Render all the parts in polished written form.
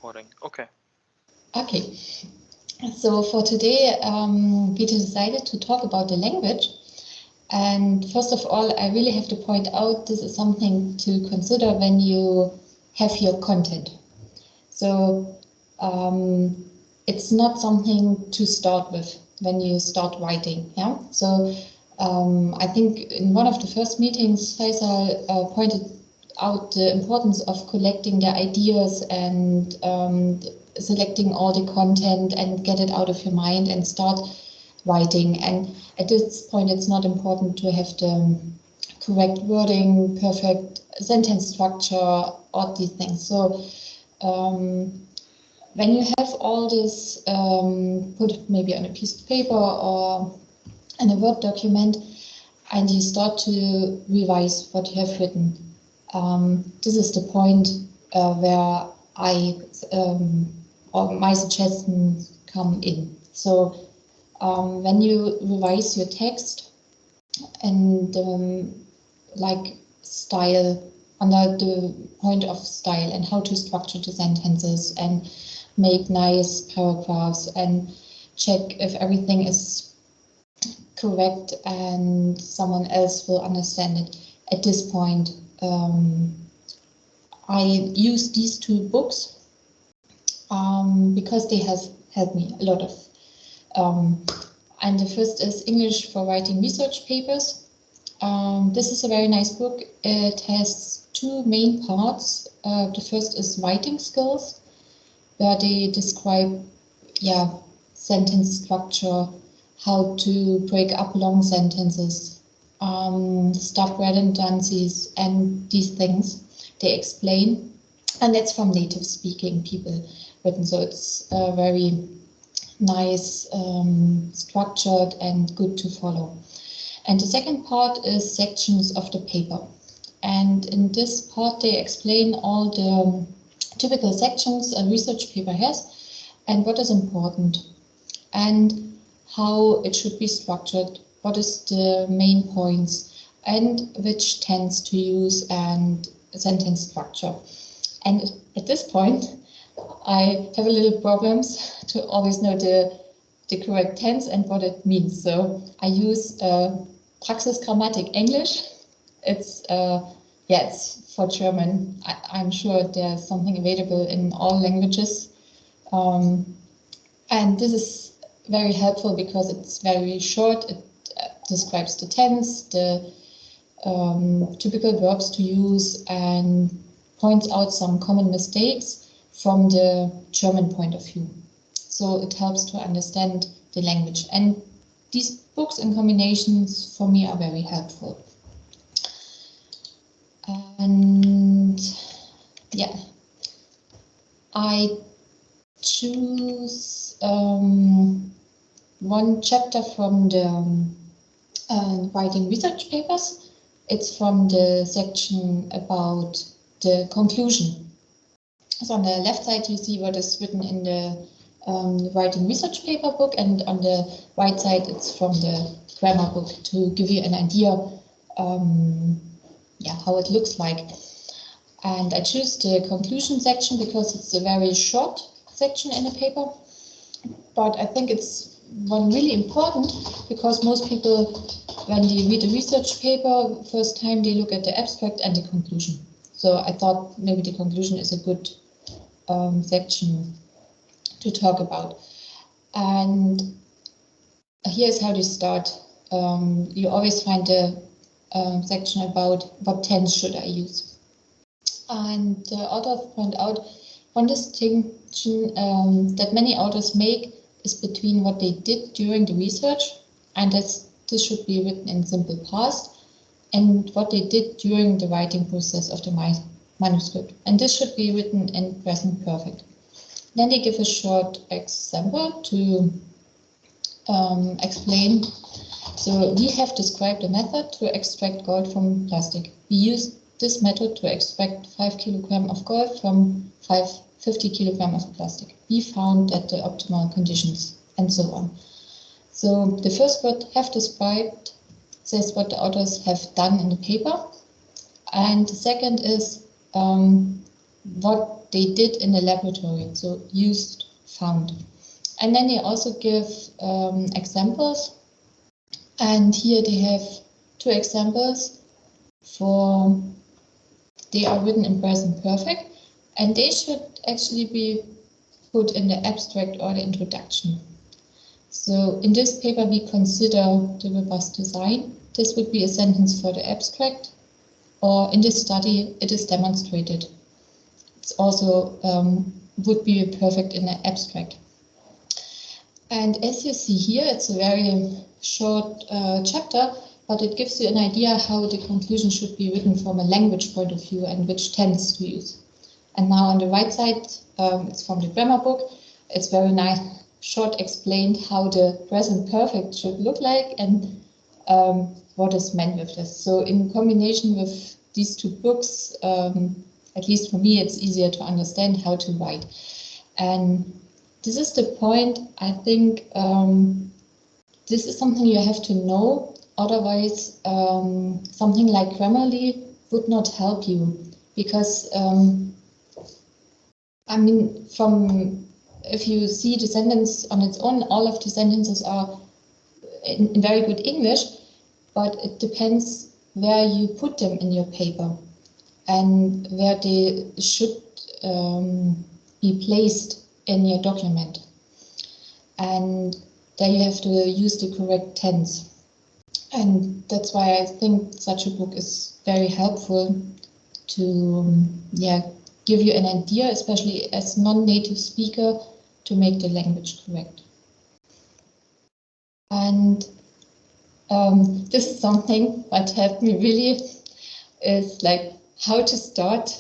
recording. Okay. Okay. So for today, we decided to talk about the language. And first of all, I really have to point out this is something to consider when you have your content. So it's not something to start with when you start writing. Yeah. So I think in one of the first meetings, Faisal pointed out the importance of collecting the ideas and selecting all the content and get it out of your mind and start writing. And at this point, it's not important to have the correct wording, perfect sentence structure, all these things. So when you have all this put maybe on a piece of paper or in a Word document, and you start to revise what you have written, this is the point where or my suggestions come in. So when you revise your text and like style, under the point of style and how to structure the sentences and make nice paragraphs and check if everything is correct and someone else will understand it. At this point, I use these two books because they have helped me a lot of. And the first is English for Writing Research Papers. This is a very nice book. It has two main parts. The first is writing skills, where they describe, sentence structure, how to break up long sentences, stop redundancies, and these things they explain. And that's from native speaking people written, so it's very nice, structured, and good to follow. And the second part is sections of the paper. And in this part, they explain all the typical sections a research paper has and what is important and how it should be structured, what is the main points and which tense to use and sentence structure. And at this point, I have a little problems to always know the correct tense and what it means. So I use Praxisgrammatik English. It's it's for German. I'm sure there's something available in all languages. And this is very helpful because it's very short. It describes the tense, the typical verbs to use, and points out some common mistakes from the German point of view. So it helps to understand the language. And these books and combinations for me are very helpful. And I choose one chapter from the writing research papers. It's from the section about the conclusion. So on the left side, you see what is written in the writing research paper book, and on the right side, it's from the grammar book to give you an idea how it looks like. And I choose the conclusion section because it's a very short section in the paper, but I think it's one really important because most people, when they read a research paper first time, they look at the abstract and the conclusion. So I thought maybe the conclusion is a good section to talk about. And here's how to start. You always find a section about what tense should I use. And the authors point out one distinction that many authors make is between what they did during the research, and this should be written in simple past, and what they did during the writing process of the manuscript, and this should be written in present perfect. Then they give a short example to explain. So we have described a method to extract gold from plastic. We use this method to extract 5 kilograms of gold from 50 kilograms of plastic. We found that the optimal conditions, and so on. So the first word have described says what the authors have done in the paper, and the second is what they did in the laboratory, so used, found. And then they also give examples, and here they have 2 examples for, they are written in present perfect, and they should actually be put in the abstract or the introduction. So in this paper we consider the robust design. This would be a sentence for the abstract, or in this study it is demonstrated. It's also would be perfect in the abstract. And as you see here, it's a very short chapter, but it gives you an idea how the conclusion should be written from a language point of view and which tense to use. And now on the right side, it's from the grammar book. It's very nice, short explained how the present perfect should look like and what is meant with this. So in combination with these 2 books, at least for me, it's easier to understand how to write. And this is the point, I think, this is something you have to know, otherwise something like Grammarly would not help you, because I mean, if you see the sentence on its own, all of the sentences are in very good English, but it depends where you put them in your paper and where they should be placed in your document. And there you have to use the correct tense. And that's why I think such a book is very helpful to give you an idea, especially as non-native speaker, to make the language correct. And this is something that helped me really, is like how to start,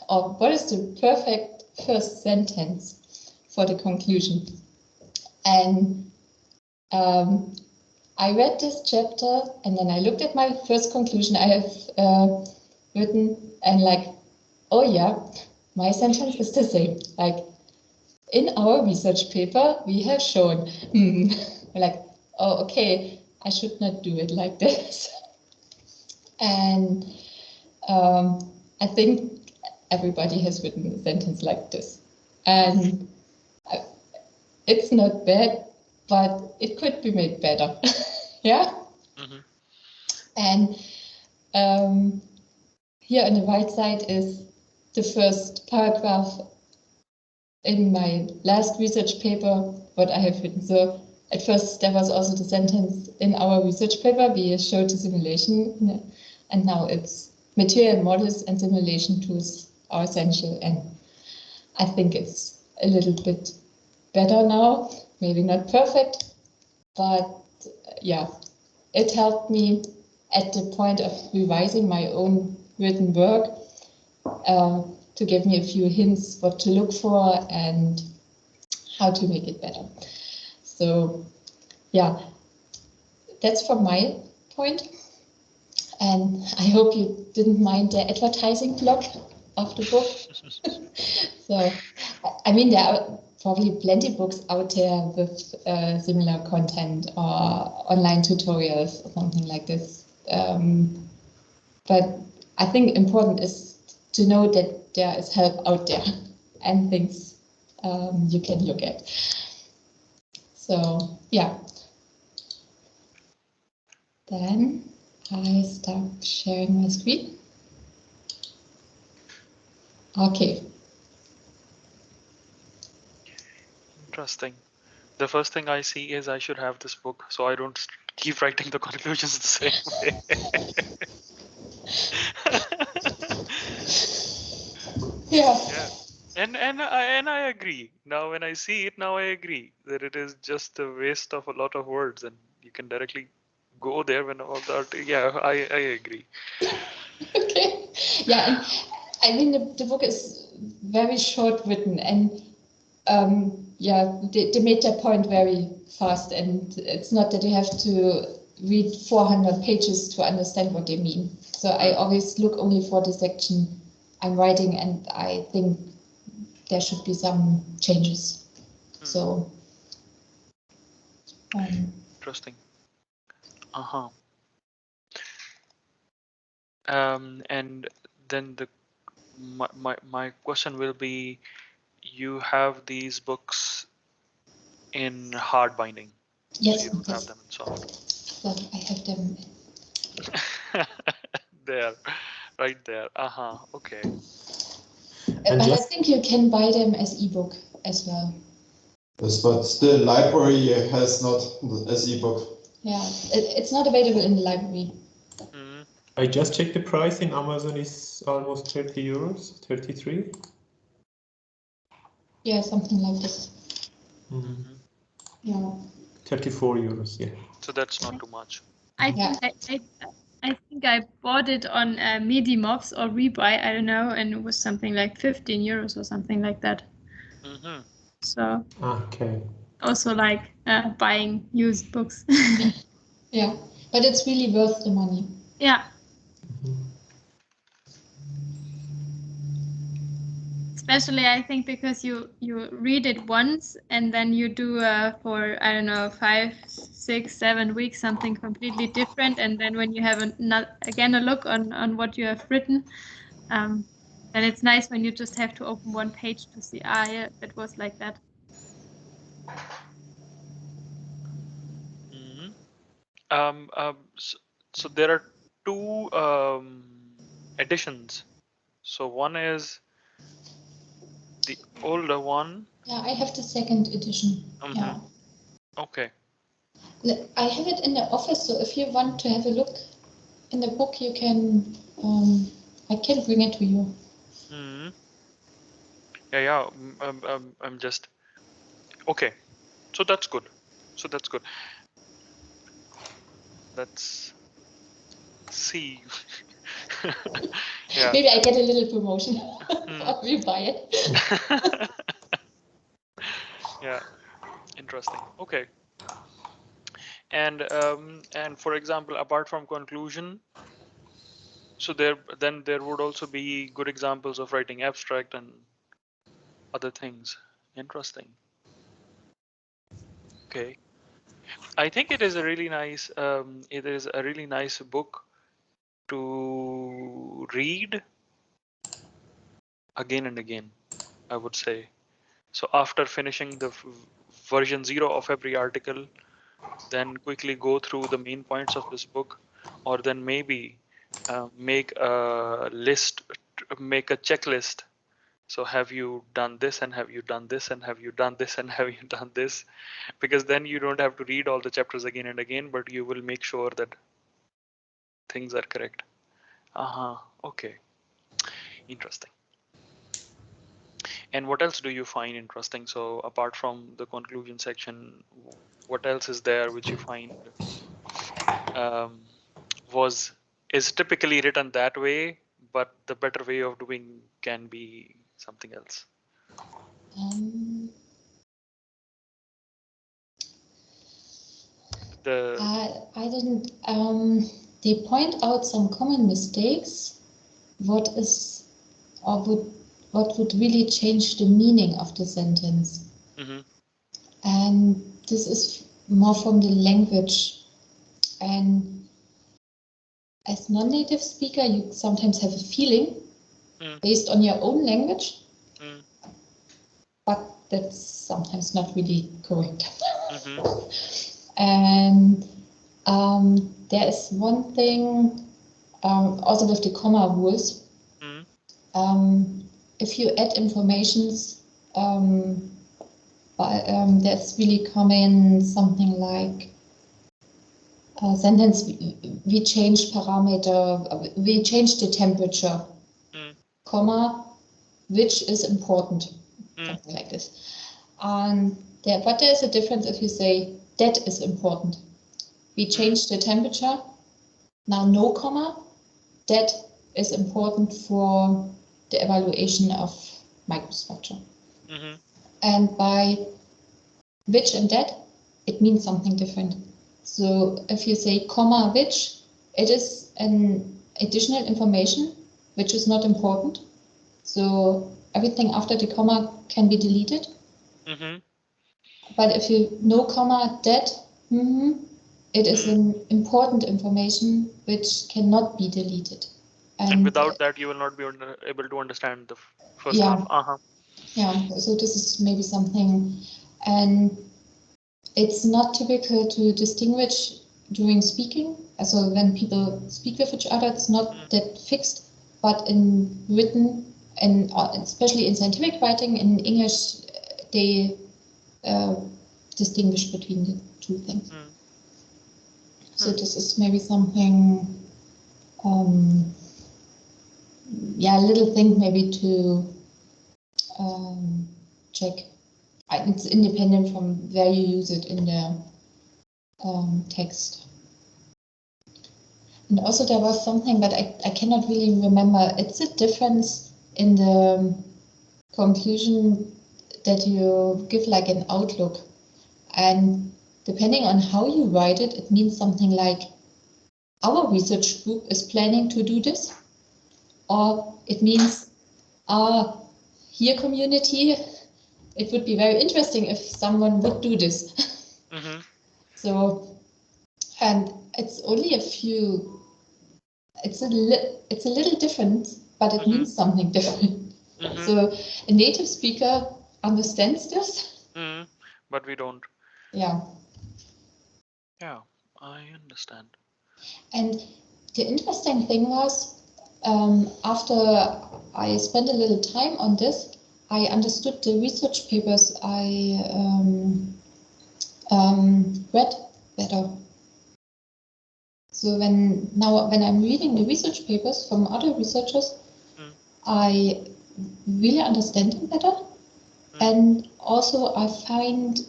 or what is the perfect first sentence for the conclusion. And I read this chapter and then I looked at my first conclusion I have written, and like, oh yeah, my sentence is the same. Like, in our research paper, we have shown, like, oh, okay, I should not do it like this. And I think everybody has written a sentence like this. And it's not bad, but it could be made better. Yeah? Mm-hmm. And here on the right side is the first paragraph in my last research paper, what I have written. So at first there was also the sentence, in our research paper we showed the simulation, and now it's material models and simulation tools are essential. And I think it's a little bit better now, maybe not perfect, but yeah, it helped me at the point of revising my own written work to give me a few hints what to look for and how to make it better. So yeah, that's from my point. And I hope you didn't mind the advertising block of the book. So, I mean, there are probably plenty of books out there with similar content or online tutorials or something like this. But I think important is to know that there is help out there and things you can look at. So, yeah. Then I start sharing my screen. Okay. Interesting. The first thing I see is I should have this book so I don't keep writing the conclusions the same way. Yeah. And I agree. Now when I see it, now I agree that it is just a waste of a lot of words, and you can directly go there when all that. Yeah, I agree. Okay. Yeah, and I mean the book is very short written, and yeah, they made their point very fast, and it's not that you have to read 400 pages to understand what they mean. So I always look only for the section I'm writing, and I think there should be some changes. So interesting. And then my question will be, you have these books in hard binding, Yes, so you don't have yes. them in soft. Well, I have them. There, right there. Okay. But I think you can buy them as ebook as well. Yes, but the library has not as ebook. Yeah, it's not available in the library. Mm-hmm. I just checked the price in Amazon is almost 30 euros, 33. Yeah, something like this. Mm-hmm. Yeah. 34 euros, yeah. So that's not too much. I Yeah. think I bought it on Medimobs or Rebuy, I don't know, and it was something like 15 euros or something like that. Mm-hmm. So Okay. also like buying used books. Yeah, but it's really worth the money. Yeah. Especially, I think, because you read it once and then you do for, I don't know, 5, 6, 7 weeks something completely different, and then when you have again a look on what you have written, then it's nice when you just have to open one page to see, yeah, that was like that. Mm-hmm. So there are two editions. So one is the older one. Yeah, I have the second edition. Mm-hmm. Yeah. Okay. I have it in the office, so if you want to have a look in the book, you can. I can bring it to you. Mm-hmm. Yeah. I'm just okay. So that's good. Let's see. Yeah. Maybe I get a little promotion or you buy it. Yeah. Interesting. Okay. And for example, apart from conclusion, so there would also be good examples of writing abstract and other things. Interesting. Okay. I think it is a really nice book to read again and again, I would say. So after finishing the version 0 of every article, then quickly go through the main points of this book, or then maybe make a list, make a checklist. So have you done this, and have you done this, and have you done this, and have you done this? Because then you don't have to read all the chapters again and again, but you will make sure that things are correct. Okay. Interesting. And what else do you find interesting? So apart from the conclusion section, what else is there which you find is typically written that way, but the better way of doing can be something else? I didn't. They point out some common mistakes. What would really change the meaning of the sentence? Mm-hmm. And this is more from the language. And as non-native speaker, you sometimes have a feeling based on your own language, but that's sometimes not really correct. And there is one thing also with the comma rules. If you add informations, that's really common, something like a sentence, we change parameter, we change the temperature, comma, which is important, something like this. But there's a difference if you say that is important. We change the temperature, now no comma, that is important for the evaluation of microstructure. And by which and that, it means something different. So if you say comma which, it is an additional information which is not important. So everything after the comma can be deleted. But if you no comma that, it is an important information which cannot be deleted. And without that, you will not be able to understand the first yeah, half. Yeah, so this is maybe something, and it's not typical to distinguish during speaking. So when people speak with each other, it's not that fixed, but in written and especially in scientific writing in English, they distinguish between the two things. So this is maybe something, yeah, a little thing maybe to check. It's independent from where you use it in the text. And also there was something, but I cannot really remember. It's a difference in the conclusion that you give like an outlook. And depending on how you write it, it means something like, our research group is planning to do this. Or it means, here community, it would be very interesting if someone would do this. So, and it's only a few, it's a little different, but it means something different. So a native speaker understands this. But we don't. Yeah. Yeah, I understand. And the interesting thing was, after I spent a little time on this, I understood the research papers I read better. So when I'm reading the research papers from other researchers, I really understand them better, and also I find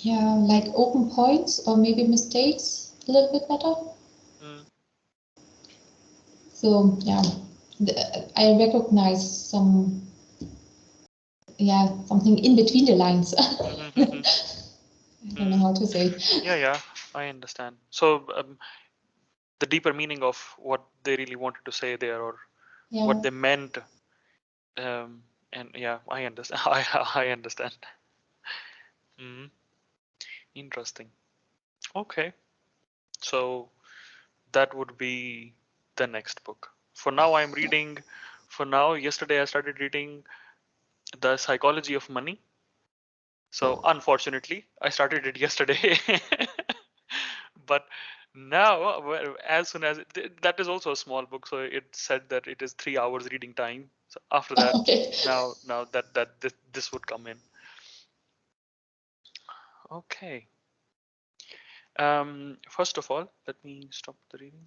yeah, like open points or maybe mistakes a little bit better. So yeah, I recognize something in between the lines. I don't know how to say. Yeah, I understand. So the deeper meaning of what they really wanted to say there, or what they meant, and yeah, I understand. I understand. Interesting. Okay, so that would be the next book. For now, I'm reading. For now, yesterday I started reading The Psychology of Money. So unfortunately, I started it yesterday. But now, as soon as that is also a small book, so it said that it is 3 hours reading time. So after that, Okay. now that this would come in. Okay. First of all, let me stop the reading.